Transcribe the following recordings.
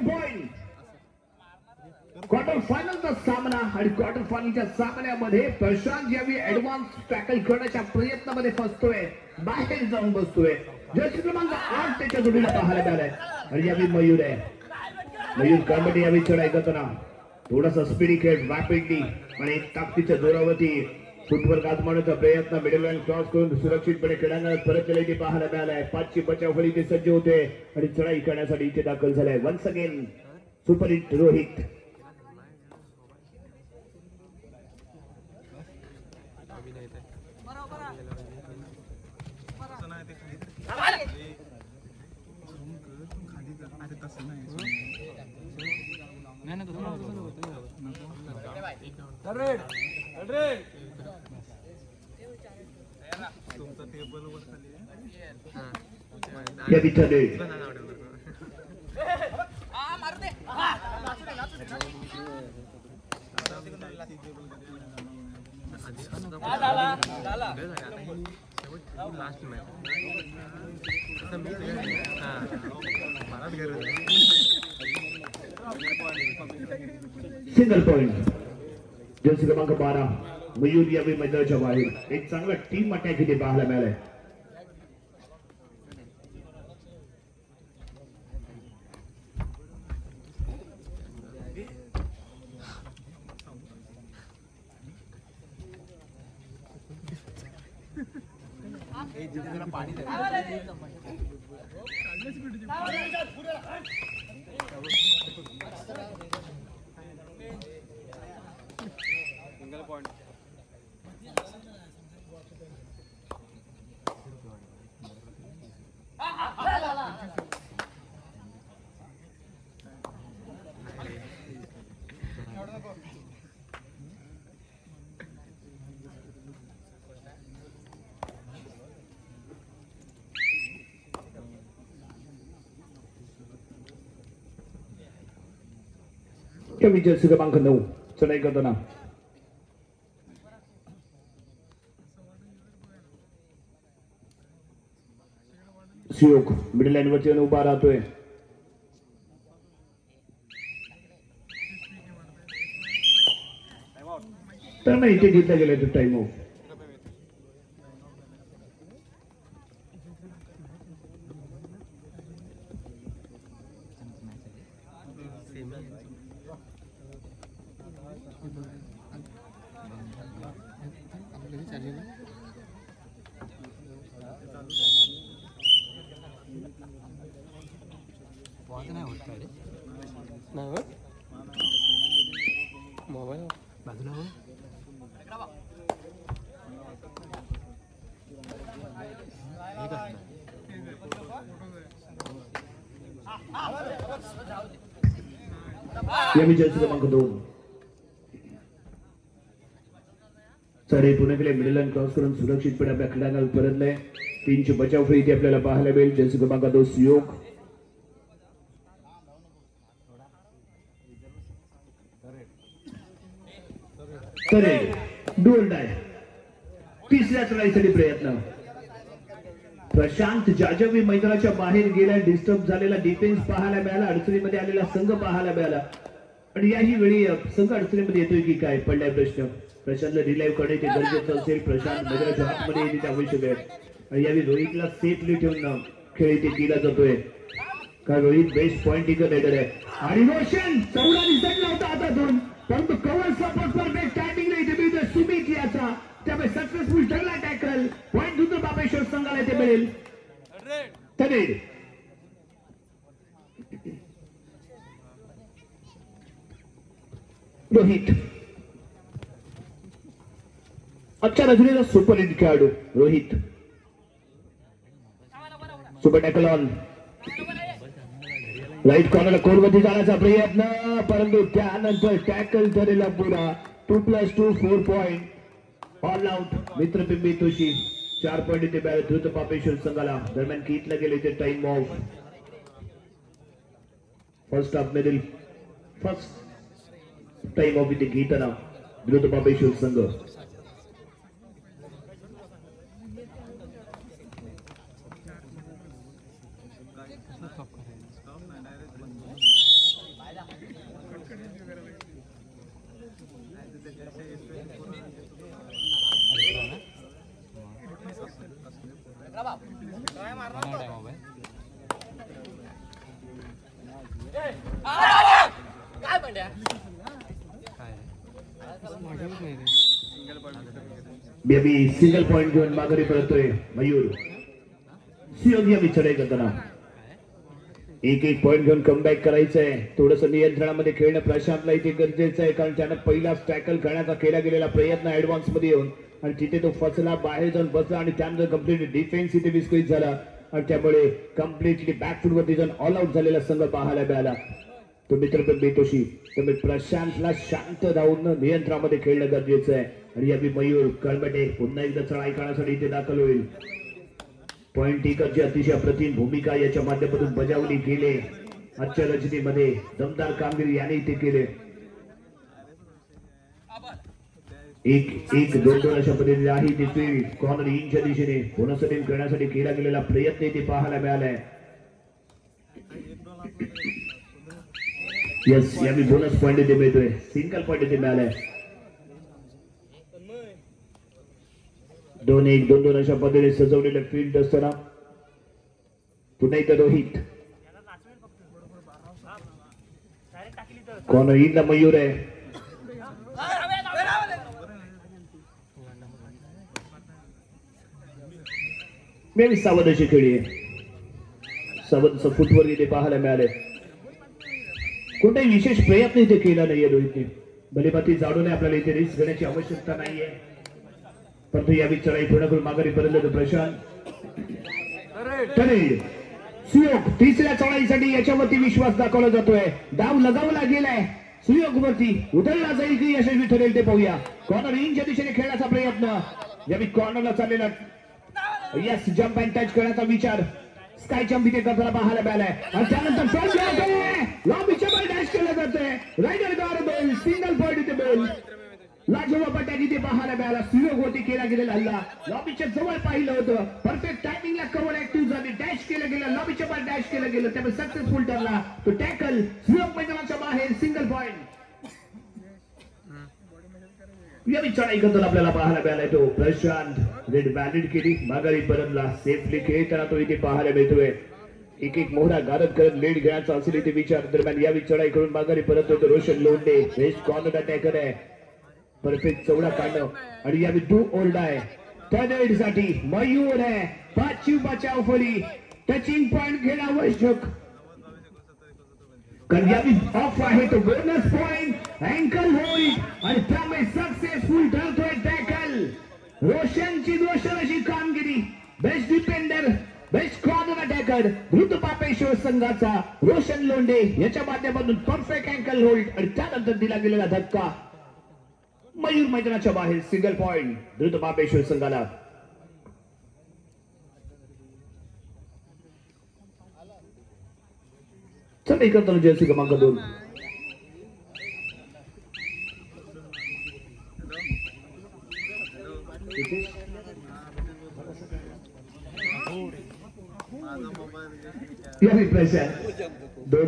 Point quarter फायनलचा सामना आणि quarter फायनलच्या सामन्यामध्ये Prashant यावेळी ऍडव्हान्स टॅकल करण्याच्या प्रयत्नामध्ये फसतोय, बाहेर जाऊन बसतोय. जर्सी क्रमांक 8 त्याच्या जोडीला पाहायला मिळालाय. आणि यावेळी मयूर आहे. मयूर कबड्डी यावेळी चढाई करताना थोडासा स्पीडी खेळ, रॅपिडली आणि ताकदीच्या जोरावरती फुटवर्क आजमावण्याचा प्रयत्न, मिडल लाईन क्रॉस करून सुरक्षितपणे खेळण्यात परतलेले ते पाहायला मिळालाय. 5ची बचाव फळी ते सज्ज होते आणि चढाई करण्यासाठी इथे दाखल झालाय. Once again super hit Rohit. या विचारले सिंगल पॉइंट. जर्सी क्रमांक 12 मयूर यावेळी मैदानाच्या बाहेर. एक चांगला टीम अटॅक इथे पाहायला मिळालाय. जर्सी क्रमांक 9 चढाई करताना सुयोग मिडल लाईन वरती उभा राहतोय. तर नाही इथे घेतला गेलाय तो टाइम ऑफ. जर्सी क्रमांक 2 चढाई पूर्ण केले. मिडल लाईन क्रॉस करून सुरक्षितपणे आपल्या खेळांना परतले. 3ची बचाव फळी इथे आपल्याला पाहायला मिळेल. जर्सी क्रमांक 2 सुयोग. डोल डाय तिसऱ्या चढाईसाठी प्रयत्न. प्रशांत जाजवी मैदानाच्या बाहेर गेला. डिस्टर्ब झालेला डिफेन्स पाहायला मिळाला. अडचणीमध्ये आलेला संघ पाहायला मिळाला. आणि याही वेळी संघ अडचणीमध्ये येतोय की काय पडलाय प्रश्न. प्रशांतला रिलाईव्ह करणे ते गरजेचं असेल. प्रशांत मैदानाच्या आतमध्ये येणे ते आवश्यक आहे. आणि यावेळी रोहितला सेफली ठेवून खेळ इथे केला जातोय. कारण रोहित बेस्ट पॉइंट इकडे आहे. आणि रोशन चौडा दिसला होता आता दोन, परंतु कव्हर सपोर्ट पर बेस्ट टायमिंग नाही ते मिळतोय सुमित याचा. त्यामुळे सक्सेसफुल ठरला टॅकल. पॉइंट दुसरं बापेश्वर संघाला ते मिळेल. तनेर रोहित अच्छा नजरेला सुपर हिट खेळाडू Rohit. Super tackle on right कॉर्नरला कोरवरती जाण्याचा प्रयत्न, परंतु त्यानंतर टॅकल झालेला पुरा. 2+2 4 पॉइंट. ऑल आउट मित्रपिंबी तोशी 4 पॉइंट इथे बॅल द्रुत पापेश्वर संघाला. दरम्यान कितला गेले ते टाइम ऑफ. फर्स्ट हाफ मधील फर्स्ट टाइम ऑफ इथे घेताना द्रुत पापेश्वर संघ. बेबी सिंगल पॉइंट घेऊन माघारी परतोय मयूर. सुयोग या चढाई करताना एक पॉइंट घेऊन कमबॅक करायचंय. थोडस नियंत्रणामध्ये खेळणं प्रशांतला इथे गरजेचं आहे, कारण त्यानं पहिलाच टॅकल करण्याचा केला गेलेला प्रयत्न ऍडव्हान्स मध्ये येऊन आणि तिथे तो फसला, बाहेर जाऊन बसला आणि त्यानंतर कम्प्लीट डिफेन्स इथे विस्कळीत झाला आणि त्यामुळे कम्प्लिटली बॅकफुट वरती जाऊन ऑल आउट झालेला संघ पाहायला मिळाला. तो मित्र बेतोशी. त्यामुळे प्रशांतला शांत राहून नियंत्रणामध्ये खेळणं गरजेचं आहे. आणि यावी मयूर कळमटे पुन्हा एकदा चढाई करण्यासाठी इथे दाखल होईल. पॉइंट टेकरची अतिशय अप्रतिम भूमिका याच्या माध्यमातून बजावली गेली. आजच्या रचनेमध्ये दमदार कामगिरी याने इथे केले. एक दोन अशा पद्धतीने आहे ते फील्ड कॉर्नर इनच्या दिशेने बोनस टीम करण्यासाठी केला गेलेला प्रयत्न इथे पाहायला मिळालाय. यस, यावी बोनस पॉइंट इथे मिळतोय, सिंगल पॉइंट इथे मिळालाय. 2-1 अशा पद्धतीने सजवलेलं फील्ड असताना पुन्हा एकदा रोहित. कॉर्नर इनला मयूर आहे. मी सावध अशी खेळी आहे. सावधचं फुटवर इथे पाहायला मिळाले. कोणताही विशेष प्रयत्न इथे केला नाहीये रोहितने. भलेबाती जाडूने आपल्याला इथे रिस्क घेण्याची आवश्यकता नाहीये, परंतु यावी चढाई पूर्ण करून माघारी परतले तर प्रशांत. सुयोग तिसऱ्या चढाईसाठी याच्यावरती विश्वास दाखवला जातोय. डाव लगावला गेलाय सुयोग वरती, उधळला जाईल की यशस्वी ठरेल ते पाहूया. कॉर्नर इनच्या दिशेने खेळण्याचा प्रयत्न, यावी कॉर्नरला चाललेला यस जम्प अँड टच करण्याचा विचार स्काय जम्प इथे करताना पाहायला मिळालाय. आणि त्यानंतर लॉबीच्या बॉल डॅश केला जातोय. रायडर द्वारे बॉल सिंगल पॉइंट इथे बॉल लाजवाब अटॅक इथे पाहायला मिळाला. सुयोग होती केला गेलेला हल्ला लॉबीच्या जवळ पाहिलं होतं. परफेक्ट टायमिंगला कव्हर ऍक्टिव्ह झाली, डॅश केलं गेलं, लॉबीच्या बॉल डॅश केलं गेलं, त्यामुळे सक्सेसफुल ठरला तो टॅकल. सुयोग मैदानाच्या बाहेर सिंगल पॉइंट. यावी चढाई करताना आपल्याला पाहायला मिळालाय तो प्रशांत. रेड व्हॅलिड केली, माघारी परतला, सेफली खेळताना तो इथे पाहायला मिळतोय. एक मोहरा गारद करत लीड घ्यायचा असेल इथे विचार. दरम्यान यावी चढाई करून माघारी परततोय तो Roshan Londhe. Best corner attacker आहे, परफेक्ट चौडा काढणं. आणि यावी टू ओल्ड आहे. थर्ड साठी मयूर आहे. पाचवी बचाव फळी, टचिंग पॉइंट घेणं आवश्यक, कारण यावी ऑफ आहे तो बोनस पॉइंट अँकल होल्ड आणि त्यामुळे सक्सेसफुल ठरतोय टॅकल. रोशनची दोषर अशी कामगिरी. Best defender, best corner attacker द्रुत पापेश्वर संघाचा रोशन लोंढे याच्या माध्यमातून परफेक्ट अँकल होल्ड आणि त्यानंतर दिला गेलेला धक्का. मयूर मैदानाच्या बाहेर सिंगल पॉइंट द्रुत पापेश्वर संघाला. चढाई करताना जर्सी क्रमांक 2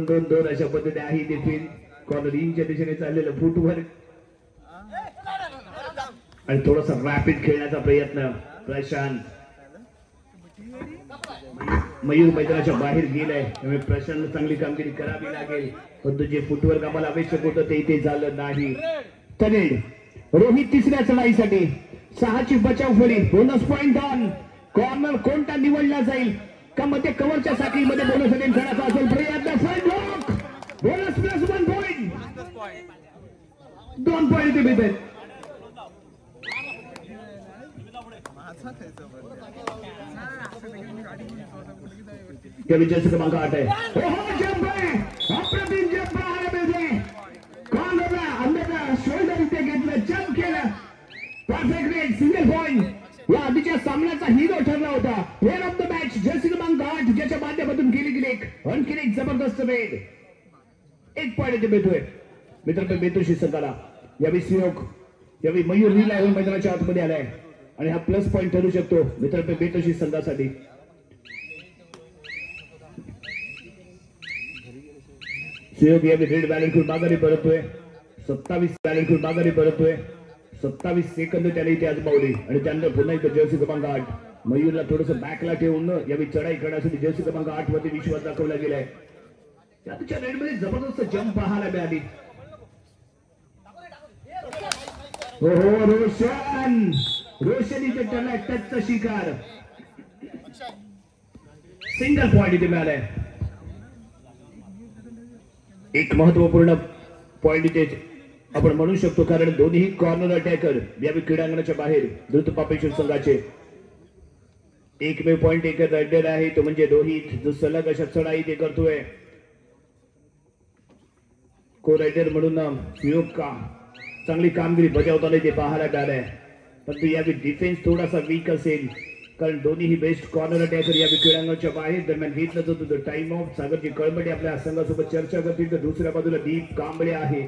2-2 अशा पद्धतीने आहे देखील. कॉर्नर इनच्या दिशेने चाललेलं फुटवर आणि थोडासा रॅपिड खेळण्याचा प्रयत्न प्रशांत. मयूर मैदानाच्या बाहेर गेलाय, त्यामुळे प्रशांतला चांगली कामगिरी करावी लागेल, परंतु जे फुटवर्क आम्हाला आवश्यक होतं ते इथे झालं नाही. तनेड रोहित तिसऱ्या चढाईसाठी 6ची बचाव फळी, बोनस पॉइंट ऑन. कॉर्नर कोणता निवडला जाईल का मध्ये कव्हरच्या साखळीमध्ये बोनस अटेम्प्ट करण्याचा असेल प्रयत्न. Front block, bonus plus 1 point, 2 point इथे मिळतात. विजय क्रमांक 8 आहे. जंप आहे, अप्रतिम जंप पाहायला मिळते. कॉर्नरला अंदरला शोल्डर इथे घेतलं, जंप केलं, परफेक्ट रेड, सिंगल पॉइंट. या आधीच्या सामन्याचा हिरो ठरला होता player of the match Jersey क्रमांक 8 ज्याच्या माध्यमातून केली गेली आणखी एक जबरदस्त रेड. 1 पॉइंट इथे मिळतोय मित्रांनो बेतोशी संघाला. यावेळी सुयोग, यावेळी मयूर रीला मैदानाच्या आतमध्ये आलाय आणि हा प्लस पॉइंट ठरू शकतो मित्रांनो बेतोशी संघासाठी. सुयोग यावेळी रेड बॅलेन्स करून माघारी परततोय. 27 बॅलेन्स करून माघारी परततोय. 27 सेकंद त्याने इथे आजमावली आणि त्यानंतर पुन्हा एकदा जर्सी क्रमांक 8 मयूरला थोडस बॅकला ठेवून यावेळी चढाई करण्यासाठी जर्सी क्रमांक 8 वरती विश्वास दाखवला गेलाय. त्याच्या रेडमध्ये जबरदस्त जंप पाहायला मिळाली. हो रोशन इथे ठरलाय टचचा शिकार. सिंगल पॉइंट इथे मिळालाय. एक महत्वपूर्ण पॉइंट इथे आपण म्हणू शकतो कारण दोन्ही कॉर्नर अटॅकर या क्रीडांगणाच्या बाहेर द्रुत पापेश्वर संघाचे. एकमेव पॉइंट एकच अड्डेला आहे तो म्हणजे रोहित जो सलग अशा चढाई ते करतोय. को रायडर म्हणून चांगली कामगिरी बजावताना ते पाहायला मिळालंय. परंतु यावेळी डिफेन्स थोडासा वीक असेल कारण दोन्ही बेस्ट कॉर्नर अटॅकर या क्रीडांगणाच्या बाहेर. दरम्यान घेतलं जातो टाइम ऑफ. सागरजी कळमटे आपल्या संघासोबत चर्चा करतील तर दुसऱ्या बाजूला दीप कांबळे आहे.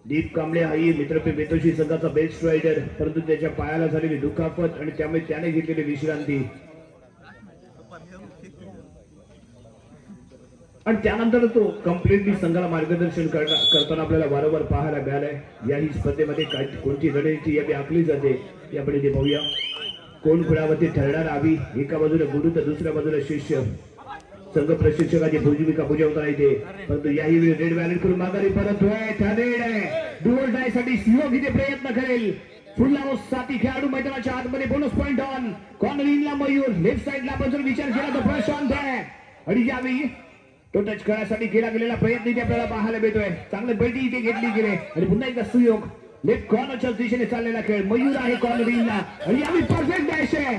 दीप कांबळे हा मित्रपे बेतोशी संघाचा बेस्ट रायडर परंतु त्याच्या पायाला झालेली दुखापत आणि त्यामुळे त्याने घेतलेली विश्रांती आणि त्यानंतर तो कम्प्लिटली संघाला मार्गदर्शन करताना आपल्याला वारंवार पाहायला मिळालंय. याही स्पर्धेमध्ये कोणती रणनीती यावी आखली जाते याकडे ते पाहूया. कोण खुणावरती ठरणार हवी. एका बाजूला गुरु तर दुसऱ्या बाजूला शिष्य. संघ प्रशिक्षकाची भूमिका बजावता येते परंतु याही वेळी रेड वॅलेट करून माघारी परत डुअल डाय साठी स्लोक इथे प्रयत्न करेल. फुल्ला साथी खेळाडू मैदानाच्या आतमध्ये बोनस पॉइंट ऑन. कॉर्नर इनला मयूर. लेफ्ट साइडला आपण जर विचार केला तर प्रशांत आहे आणि यावेळी तो टच करण्यासाठी केला गेलेला प्रयत्न इथे आपल्याला पाहायला मिळतोय. चांगलं बैठी इथे घेतली गेले आणि पुन्हा एकदा सुयोग. लेफ्ट कॉर्नरच्या दिशेने चाललेला खेळ. मयूर आहे कॉर्नर इनला आणि यावेळी परफेक्ट डॅश आहे.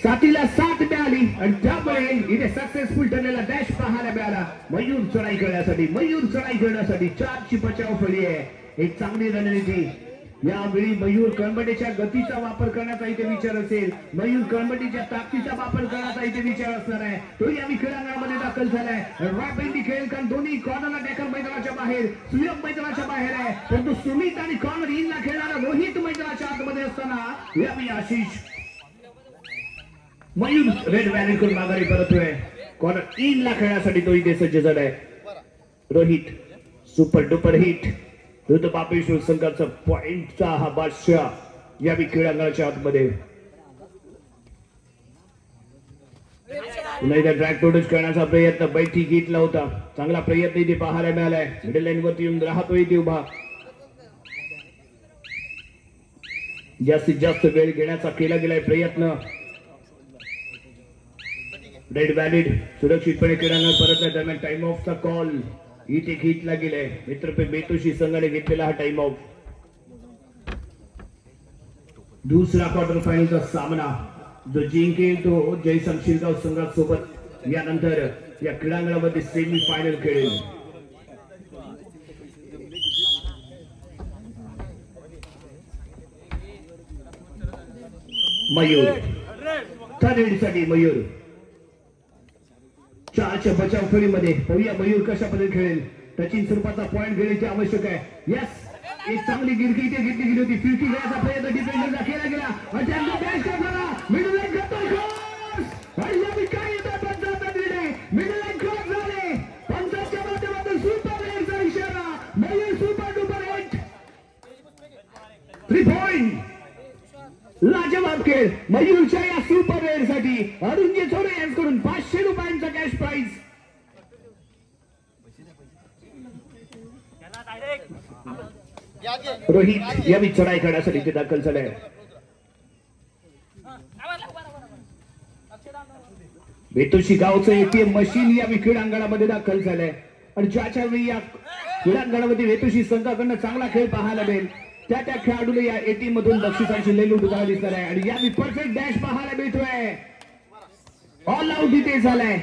साथीला साथ मिळाली आणि त्यामुळे इथे सक्सेसफुल ठरलेला डॅश पाहायला मिळाला. मयूर चढाई करण्यासाठी 4ची बचाव फळी आहे. एक चांगली रणनीती. यावेळी मयूर कळंबटेच्या गतीचा वापर करण्याचा इथे विचार असेल. मयूर कळंबटेच्या ताकदीचा वापर करण्याचा इथे विचार असणार आहे. तो या खेळांगणामध्ये दाखल झालाय. रॅपिडली खेळ कारण दोन्ही कॉर्नरला टॅकल मैदानाच्या बाहेर. सुयोग मैदानाच्या बाहेर आहे परंतु सुमित आणि कॉर्नर इनला खेळणारा रोहित मैदानाच्या आतमध्ये असताना यावेळी आशिष. मयूर रेड वॅलेट करून माघारी परतोय. कॉर्नर इनला खेळण्यासाठी तो इथे सज्ज झालाय. Rohit super duper hit. द्रुत पापेश्वर संघाचा पॉइंटचा हा बादशाह या क्रीडांगणाच्या आतमध्ये. पुन्हा एकदा ट्रॅक टोटच करण्याचा प्रयत्न बैठी घेतला होता. चांगला प्रयत्न इथे पाहायला मिळालाय. मिडल लाईन वरती येऊन राहतोय इथे उभा. जास्तीत जास्त वेळ घेण्याचा केला गेलाय प्रयत्न. रेड वॅलिड सुरक्षितपणे क्रीडांगणात परत दरम्यान टाइम ऑफचा कॉल इथे घेतला गेलाय. मित्रपे बेतोशी संघाने घेतलेला हा टाइम ऑफ. दुसरा क्वार्टर फायनलचा सामना जो जिंकेल तो जयसंग शिरगाव संघासोबत यानंतर या क्रीडांगणामध्ये सेमी फायनल खेळेल. मयूर थर्ड साठी मयूर 4च्या बचाव फळीमध्ये. पाहूया मयूर कशा पद्धतीने खेळेल. टचिंग स्वरूपाचा पॉइंट घेण्याची आवश्यक आहे. यस एक चांगली गिरकी इथे घेतली गेली होती. 50 घेण्याचा प्रयत्न डिफेंडरला केला गेला आणि त्यांचा डॅश करताना मिडल लाईन करतोय क्रॉस आणि यावेळी काय येतोय पंचाचा निर्णय. मिडल लाईन क्रॉस झाले. पंचाच्या माध्यमातून सुपर रेडचा इशारा. Mayur super duper hit 3 point. लाजवाब खेळ मयूरच्या या सुपर रेड साठी अरुणजी चोरे यांच्याकडून 500 रुपयांचा कॅश प्राइज. रोहित यावी चढाई करण्यासाठी ते दाखल झाले. बेतोशी गावचं एटीएम मशीन या क्रीडांगणामध्ये दाखल झालंय आणि ज्याच्या वेळी या क्रीडांगणामध्ये बेतोशी संघाकडनं चांगला खेळ पाहायला मिळेल त्या खेळाडूला या एटीएम मधून बक्षिसांची लई लूट होताना दिसणार आहे आणि यावेळी परफेक्ट डॅश पाहायला मिळतोय. ऑल आउट इथे झालाय.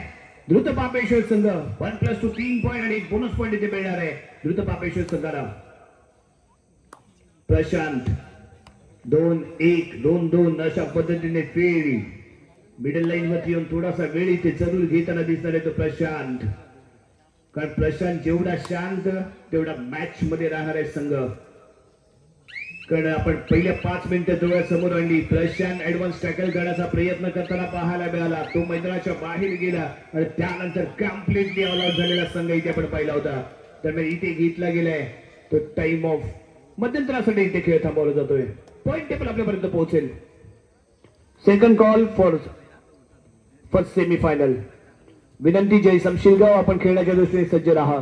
द्रुत पापेश्वर संघ 1+2 3 पॉइंट आणि एक बोनस पॉइंट इथे मिळणार आहे द्रुत पापेश्वर संघाला. प्रशांत 2-1 2-2 अशा पद्धतीने फेरी. मिडल लाईन वरती येऊन थोडासा वेळ इथे जरूर घेताना दिसणार आहे तो प्रशांत. कारण प्रशांत जेवढा शांत तेवढा मॅच मध्ये राहणार आहे संघ. कारण आपण पहिल्या 5 मिनिटं डोळ्यासमोर आणली. प्रशांत ऍडव्हान्स टॅकल करण्याचा प्रयत्न करताना पाहायला मिळाला. तो मैदानाच्या बाहेर गेला आणि त्यानंतर कम्प्लिटली ऑल आउट झालेला संघ इथे आपण पाहिला होता. त्यामुळे इथे घेतला गेलाय तो टाइम ऑफ. मध्यंतरासाठी इथे खेळ थांबवला जातोय. पॉइंट टेबल आपल्यापर्यंत पोहोचेल. Second call for first semi final. विनंती जयसंग शिरगाव आपण खेळण्याच्या दृष्टीने सज्ज राहा.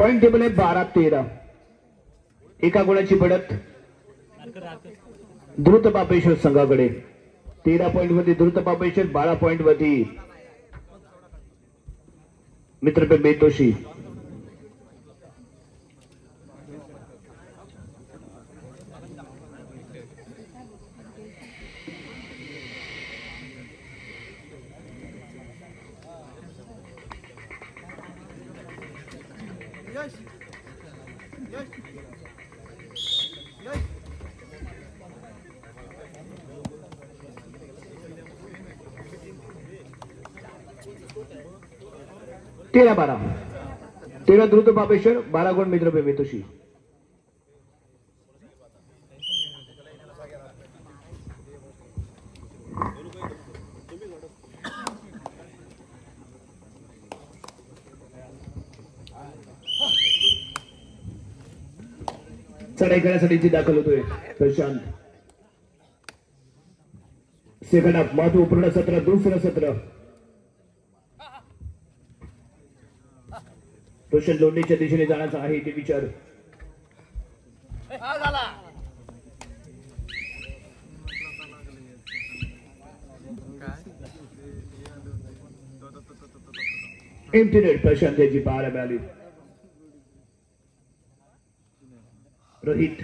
पॉइंट टेबल आहे 12-13. एका गुणाची बढत द्रुत पापेश्वर संघाकडे. 13 पॉइंट मध्ये द्रुत पापेश्वर, 12 पॉइंट मध्ये मित्रपे बेतोशी. तेरा 13 द्रुत पापेश्वर, 12 गुण मित्रपे बेतोशी. चढाई करण्यासाठी इथे दाखल होतोय प्रशांत. सेकंड हाफ महत्वपूर्ण सत्र, दुसरं सत्र. रोशन लोणीच्या दिशेने जाण्याचा आहे ते विचार. एम्प्टी नेट प्रशांत याची पाहायला मिळाली. रोहित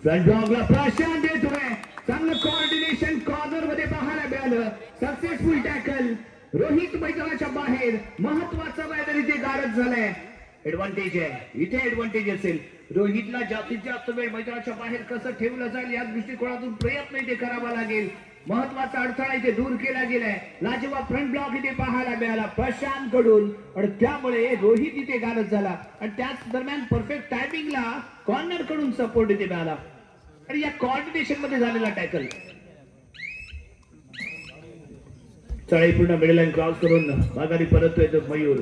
फ्रंट ब्लॉकला प्रशांत देतोय. चांगलं कोऑर्डिनेशन कॉर्नर मध्ये पाहायला मिळालं. Successful tackle. रोहित मैदानाच्या बाहेर. महत्वाचं मैदान इथे गारद झालंय. ऍडव्हान्टेज आहे इथे, ऍडव्हान्टेज असेल. रोहितला जास्तीत जास्त वेळ मैदानाच्या बाहेर कसं ठेवलं जाईल या दृष्टिकोनातून प्रयत्न इथे करावा लागेल. महत्वाचा अडथळा इथे दूर केला गेलाय. लाजवाब फ्रंट ब्लॉक इथे पाहायला मिळाला प्रशांत कडून आणि त्यामुळे रोहित इथे गारद झाला आणि त्याच दरम्यान परफेक्ट टायमिंगला कॉर्नर कडून सपोर्ट इथे मिळाला आणि या कोऑर्डिनेशन मध्ये झालेला टॅकल. चढाई पूर्ण मिडल लाईन क्रॉस करून माघारी परततोय तो मयूर.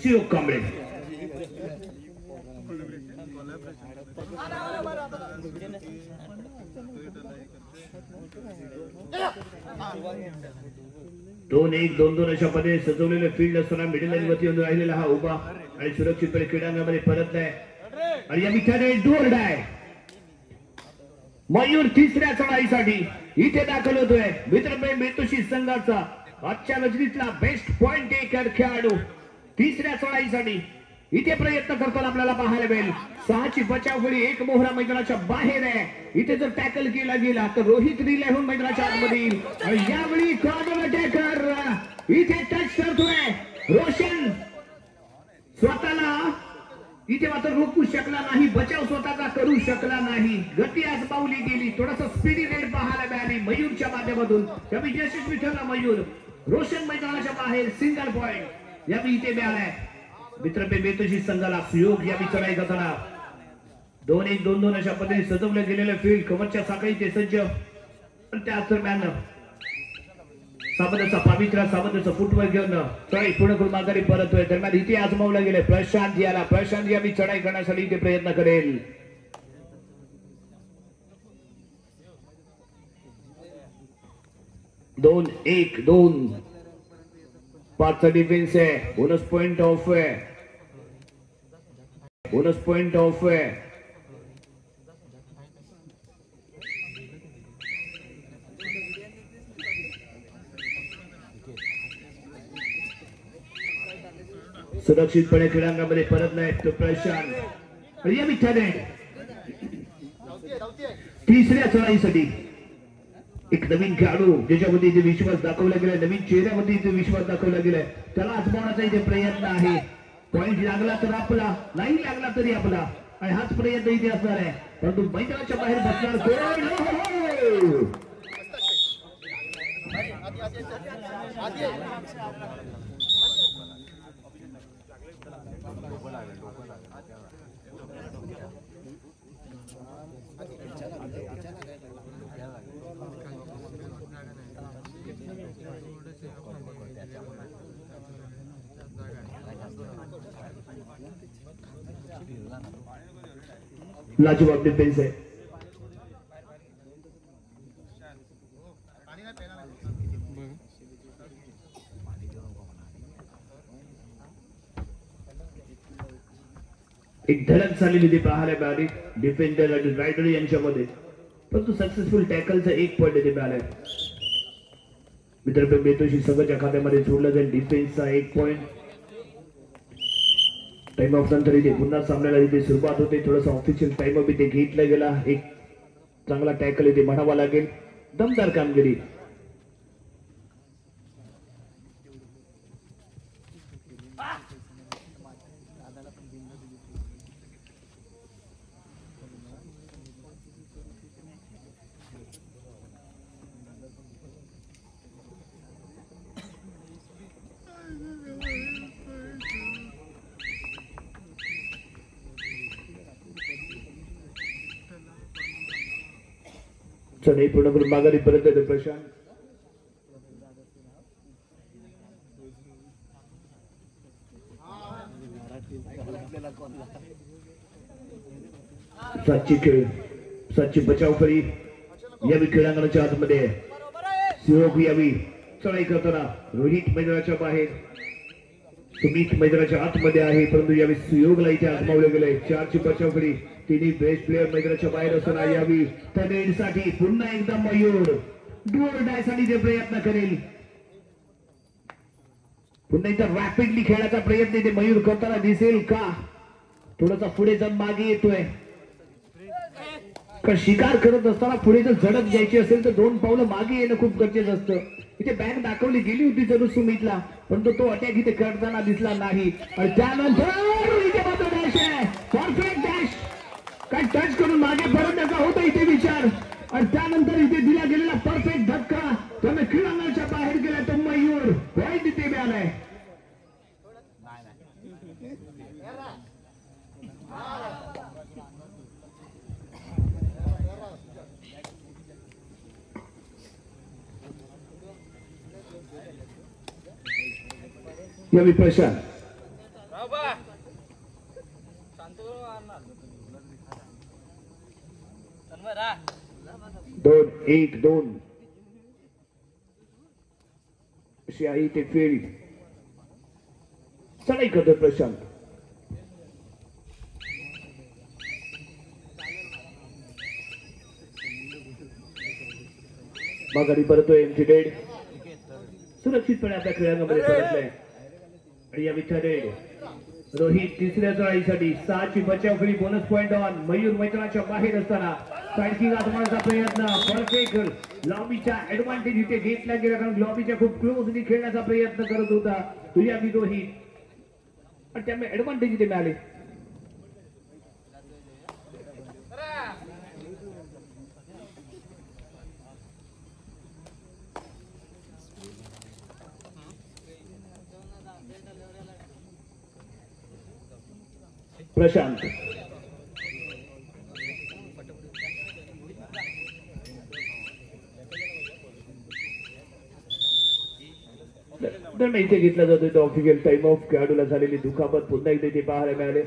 शिव कांबळे दोन एक दोन दोन अशा पद्धतीने सजवलेले फील्ड असताना मिडल लाईन वरती येऊन राहिलेला हा उभा आणि सुरक्षितपणे क्रीडांगणामध्ये परत आहे आणि या मिठाने डोर्ड आहे. मयूर तिसऱ्या चढाईसाठी इथे दाखल होतोय. मित्रपे बेतोशी संघाचा आजच्या नजरीतला बेस्ट पॉइंट टेकर खेळाडू तिसऱ्या चढाईसाठी इथे प्रयत्न करताना आपल्याला पाहायला मिळेल. 6ची बचाव फळी, एक मोहरा मैदानाच्या बाहेर आहे. इथे जर टॅकल केला गेला तर रोहित रिले होऊन मैदानाच्या आतमध्ये येईल आणि यावेळी कॉर्नर अटॅकर इथे टच करतोय. रोशन स्वतःला इथे मात्र रोखू शकला नाही. बचाव स्वतःचा करू शकला नाही. गती आजमावली गेली. थोडासा स्पीडी रेड पाहायला मिळाली मयूरच्या माध्यमातून. त्यामुळे यशस्वी ठरला मयूर. रोशन मैदानाच्या बाहेर सिंगल पॉइंट यावेळी इथे मिळालाय. मित्रपे बेतोशी संघाला सुयोग यावेळी चढाई करताना 2-1 2-2 अशा पद्धतीने सजवलं गेलेलं फील्ड कमरच्या साखळी ते सज्ज. त्याच दरम्यान साबंतचा पवित्रा साबंतचा फुटवर घेऊन चढाई पूर्ण करून माघारी परततोय. दरम्यान इथे आजमावलं गेले प्रशांत याला. प्रशांत यावेळी चढाई करण्यासाठी इथे प्रयत्न करेल. दोन एक 2 5चा डिफेन्स आहे. बोनस पॉइंट ऑफ आहे. बोनस पॉइंट ऑफ आहे. सुरक्षितपणे क्रीडांगणामध्ये परत नाही तो प्रशांत या मिठाने तिसऱ्या चढाईसाठी एक नवीन खेळाडू ज्याच्यामध्ये इथे विश्वास दाखवला गेलाय. नवीन चेहऱ्यामध्ये इथे विश्वास दाखवला गेलाय. त्याला आजमावण्याचा इथे प्रयत्न आहे. पॉइंट लागला तर आपला, नाही लागला तरी आपला आणि हाच प्रयत्न इथे असणार आहे. परंतु मैदानाच्या बाहेर बसणार लाजवाब डिफेन्स आहे. एक धडक झालेली ती पाहायला मिळाली डिफेंडर आणि रायडर यांच्यामध्ये, परंतु सक्सेसफुल टॅकलचा एक पॉइंट इथे मिळालाय. मित्र बेतोशी संघाच्या खात्यामध्ये जोडला जाईल डिफेन्सचा एक पॉइंट. टाइम ऑफ नंतर इथे पुन्हा सामन्याला इथे सुरुवात होते. थोडासा ऑफिशियल टाइम अप इथे घेतला गेला. एक चांगला टॅकल इथे म्हणावा लागेल. दमदार कामगिरी. चढाई पूर्ण करून माघारी परत येतो प्रशांत. सातची बचाव फळी यावी क्रीडांगणाच्या आतमध्ये. सुयोग यावी चढाई करताना रोहित मैदानाच्या बाहेर, सुमित मैदानाच्या आतमध्ये आहे, परंतु यावी सुयोगला इथे आजमावलं गेलंय. 4ची बचाव फळी. तिन्ही बेस्ट प्लेअर मैदानाच्या बाहेर असताना यावी साठी पुन्हा एकदा मयूर डुअर डायसाठी ते प्रयत्न करेल. पुन्हा एकदा रॅपिडली खेळण्याचा प्रयत्न इथे मयूर करताना दिसेल का? थोडासा पुढे जाऊन मागे येतोय. कारण शिकार करत असताना पुढे जर झडप द्यायची असेल तर 2 पावलं मागे येणं खूप गरजेचं असतं. इथे बॅग दाखवली गेली होती जरूर सुमितला, परंतु तो अटॅक इथे करताना दिसला नाही. आणि त्यानंतर इथे मात्र डॅश आहे, परफेक्ट डॅश. काय टच करून मागे परतण्याचा होता इथे विचार, आणि त्यानंतर इथे दिला गेलेला परफेक्ट धक्का त्यामुळे क्रीडांगणाच्या बाहेर गेला तो मयूर. पॉइंट इथे मिळालाय. यावी प्रशांत 2-1-2 अशी आहे ते फेरी. चढाई करतो प्रशांत. माघारी परतोय एमटी डेड. सुरक्षितपणे आपल्या खेळांमध्ये परतलाय. आणि या विचारेड रोहित तिसऱ्या चढाईसाठी 6ची बचाव फेरी. Bonus point on. मयूर मैदानाच्या बाहेर असताना साईडकिंग आजमावण्याचा प्रयत्न. परफेक्ट लॉबीच्या ऍडव्हान्टेज इथे घेतला गेला, कारण लॉबीच्या खूप क्लोजली खेळण्याचा प्रयत्न करत होता तुझ्या रोहित, आणि त्यामुळे ऍडव्हान्टेज इथे मिळाले. प्रशांत इथे घेतला जातोय तो ऑफिशियल टाइम ऑफ. खेळाडूला झालेली दुखापत पुन्हा एकदा इथे पाहायला मिळाले.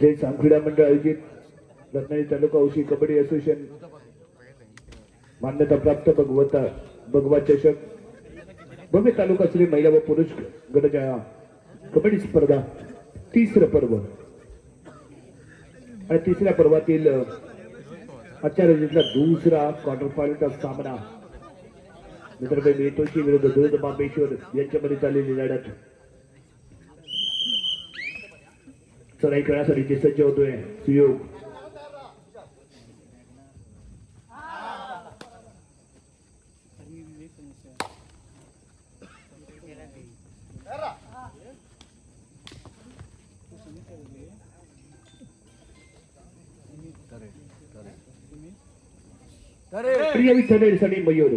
जय क्रीडा मंडळ आयोजित रत्नागिरी तालुका औशी कबड्डी असोसिएशन मान्यता प्राप्त भगवा चषक भव्य तालुका श्री महिला व पुरुष गटाच्या कबड्डी स्पर्धा 3रं पर्व. आणि 3ऱ्या पर्वातील आजच्या रोजीतला 2रा क्वार्टर फायनलचा सामना मित्रभाई बेतोशी विरुद्ध दुर्द बांबेश्वर यांच्यामध्ये चाललेली लढत. चढाई खेळण्यासाठी सज्ज होतोय सुयोग. मयूर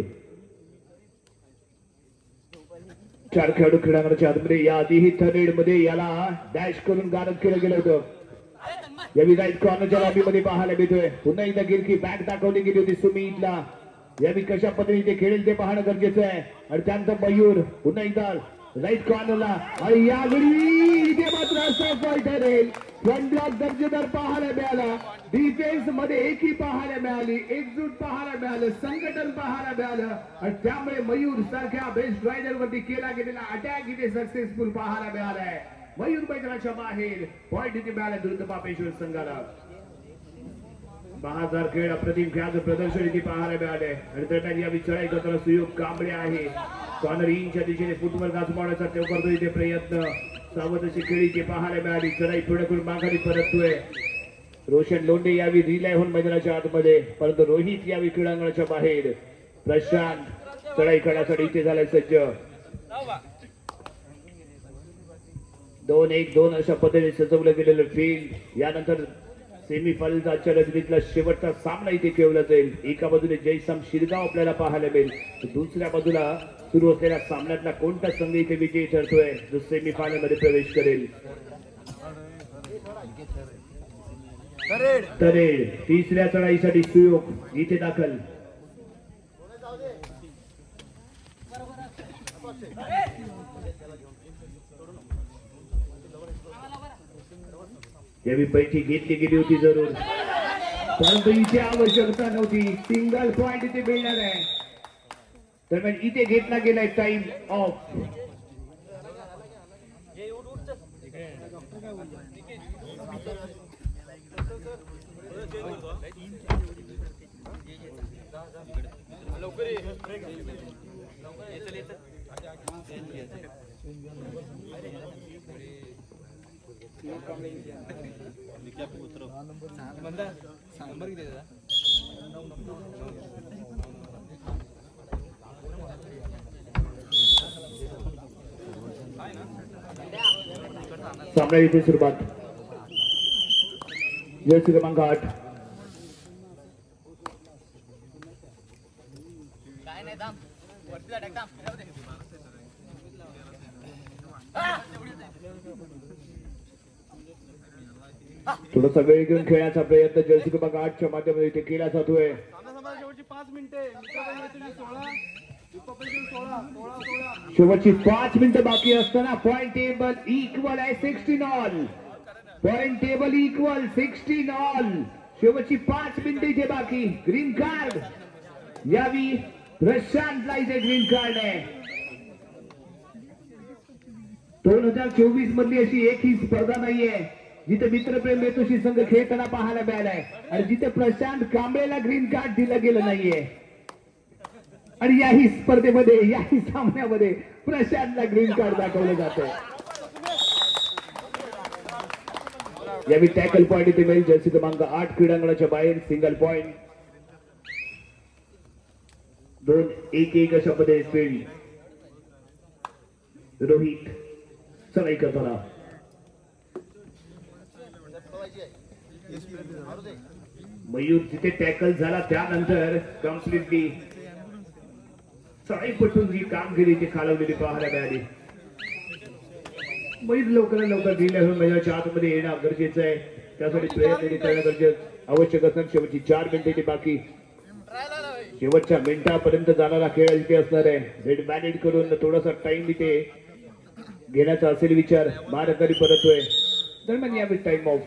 चार खेळाडू क्रीडांगणाच्या आतमध्ये याआधीही थर्ड मध्ये याला डॅश करून गारद केलं गेलं होतं. यावी राईट कॉर्नरच्या लॉबीमध्ये पाहायला मिळतोय. पुन्हा एकदा गिरकी बॅक दाखवली गेली होती सुमितला. यावी कशा पद्धतीने ते खेळेल ते पाहणं गरजेचं आहे. आणि त्यानंतर मयूर पुन्हा एकदा राईट कॉर्नरला आणि यावेळी इथे मात्र सफल ठरेल. फ्रंट ब्लॉक दर्जेदार पाहायला मिळाला. डिफेन्स मध्ये एकी पाहायला मिळाली, एकजूट पाहायला मिळालं, संघटन पाहायला मिळालं आणि त्यामुळे मयूर सारख्या बेस्ट रायडर वरती केला गेलेला अटॅक इथे सक्सेसफुल पाहायला मिळालाय. मयूर मैदानाच्या बाहेर पॉइंट इथे मिळाला द्रुत पापेश्वर संघाला. 10,000 खेळ अप्रतिम खेळाचं प्रदर्शन इथे पाहायला मिळाले. आणि दरम्यान या चढाई करताना सुयोग कांबळे आहे. कॉर्नर इंच्या दिशेने फुटबॉल गाजवण्याचा तो करतो इथे प्रयत्न. सावध अशी खेळी इथे पाहायला मिळाली. चढाई पुढे करून माघारी परततोय. रोशन लोंढे यावी रिलाय होऊन मैदानाच्या आतमध्ये, परंतु रोहित यावी क्रीडांगणाच्या बाहेर. प्रशांत चढाई करण्यासाठी इथे झालाय सज्ज. 2-1-2 अशा पद्धतीने सजवलं गेलेलं फील्ड. यानंतर सेमीफायनलचा आजच्या रणनीतीतला शेवटचा सामना इथे खेळला जाईल. एका बाजूने जयसाम शिरगाव आपल्याला पाहायला मिळेल, दुसऱ्या बाजूला सुरू असलेल्या सामन्यातला कोणता संघ इथे विजयी ठरतोय जो सेमीफायनल मध्ये प्रवेश करेल. तरेड तिसऱ्या चढाईसाठी सुयोग इथे दाखल. यावी पैठी घेतली गेली होती जरूर, परंतु इथे आवश्यकता नव्हती. सिंगल पॉइंट इथे मिळणार आहे. दरम्यान इथे घेतला गेलाय टाइम ऑफ. सामना इथे सुरुवात. जर्सी क्रमांक 8 थोडासा वेळ घेऊन खेळण्याचा प्रयत्न जर्सी क्रमांक 8च्या माध्यमातून इथे केला जातोय. शेवटची 5 मिनिटं बाकी असताना पॉइंट टेबल इक्वल आहे 16 all. Point table equal 16 all. शेवटची 5 मिनिटं इथे बाकी. ग्रीन कार्ड यावी प्रशांतला इथे ग्रीन कार्ड आहे. 2024 मधली अशी एकही स्पर्धा नाहीये जिथे मित्रप्रेम मेतोशी संघ खेळताना पाहायला मिळालाय आणि जिथे प्रशांत कांबळेला ग्रीन कार्ड दिलं गेलं नाहीये. आणि याही स्पर्धेमध्ये याही सामन्यामध्ये प्रशांतला ग्रीन कार्ड दाखवलं जातंय. यावी टॅकल पॉइंट इथे मिळेल. जर्सी क्रमांक 8 क्रीडांगणाच्या बाहेर सिंगल पॉइंट. 2-1-1 अशा पद्धतीने फील्ड. रोहित चढाई करताना मयूर जिथे टॅकल झाला त्यानंतर कम्प्लिटली चढाई पटून जी कामगिरी ती खालवलेली पाहायला मिळाली. मयूर लवकरात लवकर दिल्या मैदानाच्या आतमध्ये येणं गरजेचं आहे. त्यासाठी प्रयत्न करणं गरजेचं आवश्यक असणार. शेवटची 4 मिनिटे बाकी. शेवटच्या मिनिटापर्यंत जाणारा खेळ इथे असणार आहे. रेड मॅनेज करून थोडासा टाइम इथे घेण्याचा असेल विचार. मारकरी परतोय. दरम्यान यावेळी टाइम ऑफ.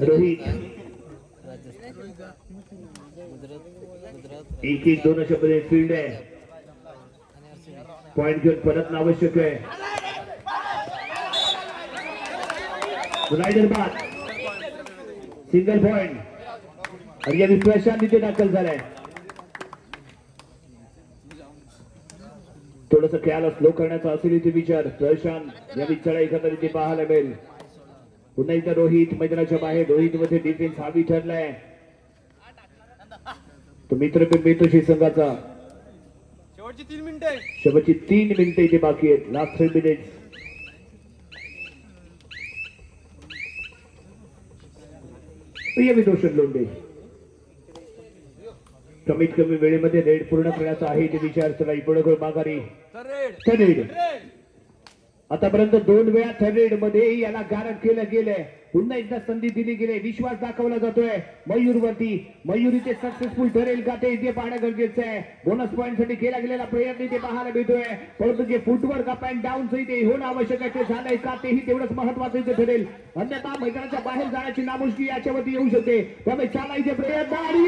रोहित 1-1-2 अशा पद्धतीने फील्ड आहे. पॉइंट घेऊन परतणं आवश्यक आहे. रायडर बाद सिंगल पॉइंट. आणि या प्रशांत इथे दाखल झालाय. थोडस खेळाला स्लो करण्याचा असेल इथे विचार. प्रशांत या चढा एकंदरीत इथे पाहायला मिळेल. पुन्हा एकदा रोहित मैदानाच्या बाहेर. रोहित मध्ये डिफेन्स हावी ठरलाय. तो मित्र मिळतो संघाचा. शेवटची 3 मिनिटे इथे बाकी आहेत. Last 3 minutes. रोशन लोंढे कमीत कमी वेळेमध्ये रेड पूर्ण करण्याचा आहे इथे विचार. चला पुढे माघारी थर्ड. आतापर्यंत 2 वेळा थर्ड मध्ये याला गारद केलं गेलंय. पुन्हा एकदा संधी दिली गेली. विश्वास दाखवला जातोय मयूर वरती. मयूर इथे सक्सेसफुल ठरेल का ते इथे पाहणं गरजेचं आहे. बोनस पॉईंट साठी केला गेलेला प्रयत्न इथे पाहायला मिळतोय. परंतु जे फुटवर्क अप अँड डाऊन इथे होणं आवश्यक आहे ते झालंय का तेही तेवढंच महत्वाचं इथे ठरेल. अन्यथा मैदानाच्या बाहेर जाण्याची नामुष्की याच्यावरती येऊ शकते. त्यामुळे चाला इथे प्रयत्न आणि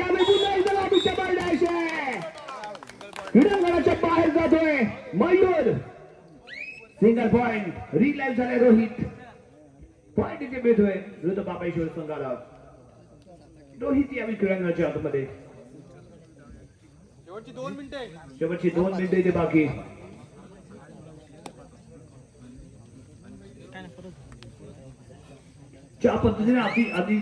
क्रीडांगणाच्या बाहेर जातोय मयूर. सिंगल पॉइंट रिलाईव्ह झाले रोहित. पॉइंट इथे मिळतोय द्रुत पापेश्वर संघाला. रोहित यावेळी क्रीडांगणाच्या आतमध्ये. शेवटची 2 मिनिटे इथे बाकी. ज्या पद्धतीने आधी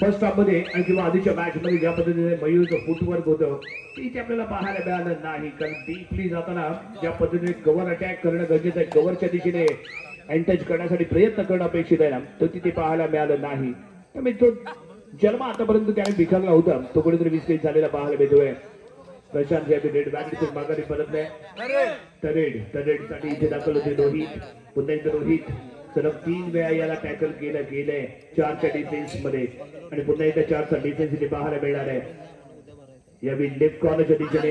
फर्स्ट हाफ मध्ये आणि किंवा आधीच्या मॅच मध्ये ज्या पद्धतीने मयूरचं फुटवर्क होतं ते इथे आपल्याला पाहायला मिळालं नाही. कारण डीपली जाताना ज्या पद्धतीने कव्हर अटॅक करणं गरजेचं आहे. कव्हरच्या दिशेने एंटच करण्यासाठी प्रयत्न करणं अपेक्षित आहे ना, तो तिथे पाहायला मिळालं नाही. त्यामुळे तो जन्म आतापर्यंत त्याने बिखरला होता तो कुठेतरी विस्कळीत झालेला पाहायला मिळतोय. प्रशांत या रेड बॅट माघारी परत नाही. तरेड साठी इथे दाखल होते रोहित. पुन्हा एकदा रोहित सलग 3 वेळा याला टॅकल गेलंय 4च्या डिफेन्स मध्ये. आणि पुन्हा एकदा 4चा डिफेन्स इथे पाहायला मिळणार आहे. यावेळी लेफ्ट कॉर्नरच्या दिशेने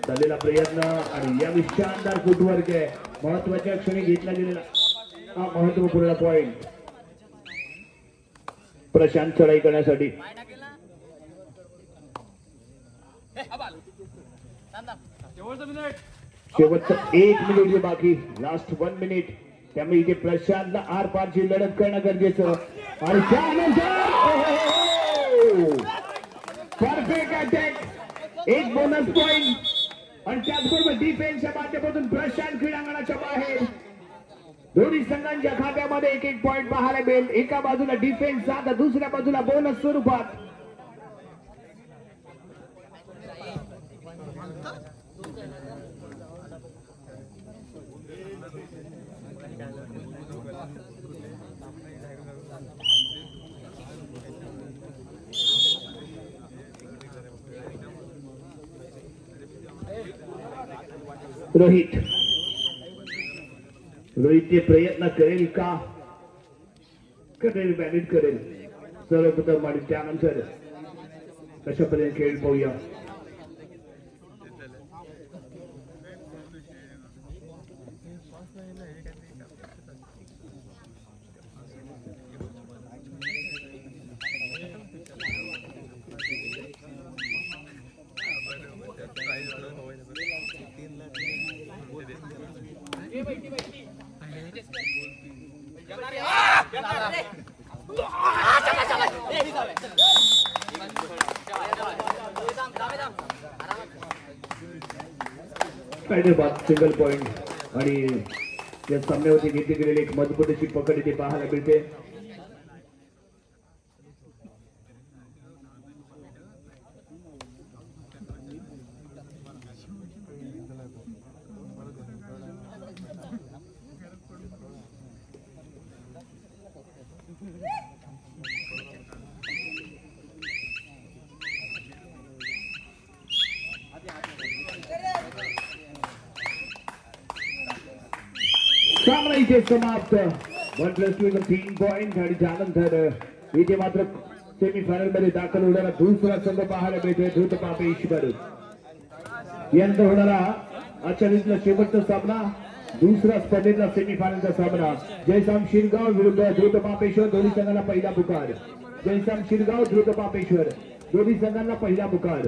झालेला प्रयत्न आणि यावेळी शानदार फुटवर्क आहे. महत्वाच्या क्षणी घेतला गेलेला हा महत्वपूर्ण पॉइंट प्रशांत चढाई करण्यासाठी. शेवटचं 1 मिनिट बाकी. Last 1 minute. त्यामुळे इथे प्रशांतला आर पारची लढत करणं गरजेचं. आणि त्यानंतर परफेक्ट अटॅक. 1 बोनस पॉइंट आणि त्याचबरोबर डिफेन्सच्या माध्यमातून प्रशांत क्रीडांगणाच्या बाहेर. दोन्ही संघांच्या खात्यामध्ये 1-1 पॉइंट पाहायला मिळेल. एका बाजूला डिफेन्सचा तर दुसऱ्या बाजूला बोनस स्वरूपात. रोहित प्रयत्न करेल का? करेल, मॅनेज करेल सर्वप्रथम. आणि त्यानंतर कशा पद्धतीने खेळ पाहूया. सिंगल पॉइंट आणि या सामन्यावरती घेतली गेलेली एक मजबूत अशी पकड इथे पाहायला मिळते. सामना इथे समाप्त. 1+2 3 पॉइंट. आणि त्यानंतर इथे मात्र सेमीफायनल मध्ये दाखल होणारा दुसरा संघ पाहायला मिळतोय द्रुत पापेश्वर. यानंतर होणारा आजच्या शेवटचा सामना, दुसरा स्पर्धेतला सेमीफायनलचा सामना. जयसाम शिरगाव विरुद्ध द्रुत पापेश्वर. दोन्ही संघांना पहिला पुकार. जयसाम शिरगाव द्रुत पापेश्वर दोन्ही संघांना पहिला पुकार.